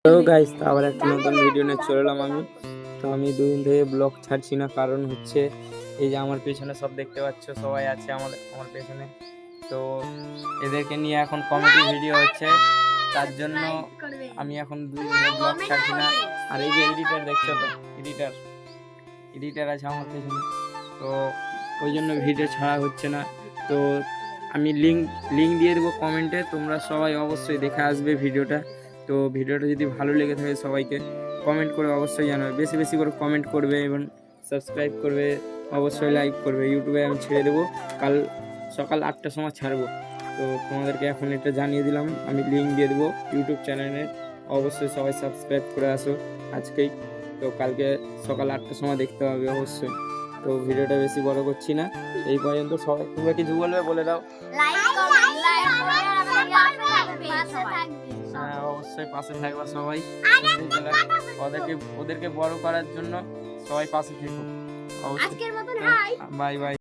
তো গাইস আবার একটা নতুন ভিডিও নিয়ে চলে এলাম আমি। তো আমি দুদিন থেকে ব্লগ ছাড়ছি না, কারণ হচ্ছে এই যে আমার পেছনে সব দেখতে পাচ্ছ, সবাই আছে আমার পেছনে। তো এদেরকে নিয়ে এখন কমেডি ভিডিও হচ্ছে, তার জন্য আমি এখন দুদিন ধরে ব্লগ ছাড়ছি না। আর এই যে এডিটার দেখছো, তো এডিটার আছে আমার পেছনে, তো ওই জন্য ভিডিও ছাড়া হচ্ছে না। তো আমি লিঙ্ক দিয়ে দেবো কমেন্টে, তোমরা সবাই অবশ্যই দেখে আসবে ভিডিওটা। তো ভিডিওটা যদি ভালো লেগে থাকে সবাইকে কমেন্ট করে অবশ্যই জানাবে, বেশি বেশি করে কমেন্ট করবে এবং সাবস্ক্রাইব করবে, অবশ্যই লাইক করবে। ইউটিউবে আমি ছেড়ে দেবো কাল সকাল 8টার সময় ছাড়বো। তো তোমাদেরকে এখন এটা জানিয়ে দিলাম, আমি লিঙ্ক দিয়ে দেবো ইউটিউব চ্যানেলে, অবশ্যই সবাই সাবস্ক্রাইব করে আসো আজকেই। তো কালকে সকাল 8টার সময় দেখতে হবে অবশ্যই। তো ভিডিওটা বেশি বড় করছি না, এই পর্যন্ত। সবাই তোমরা কিছু বলবে, বলে দাও। হ্যাঁ, অবশ্যই পাশে থাকবা সবাই। ওদেরকে বড় করার জন্য সবাই পাশে থেকো অবশ্যই। Bye bye.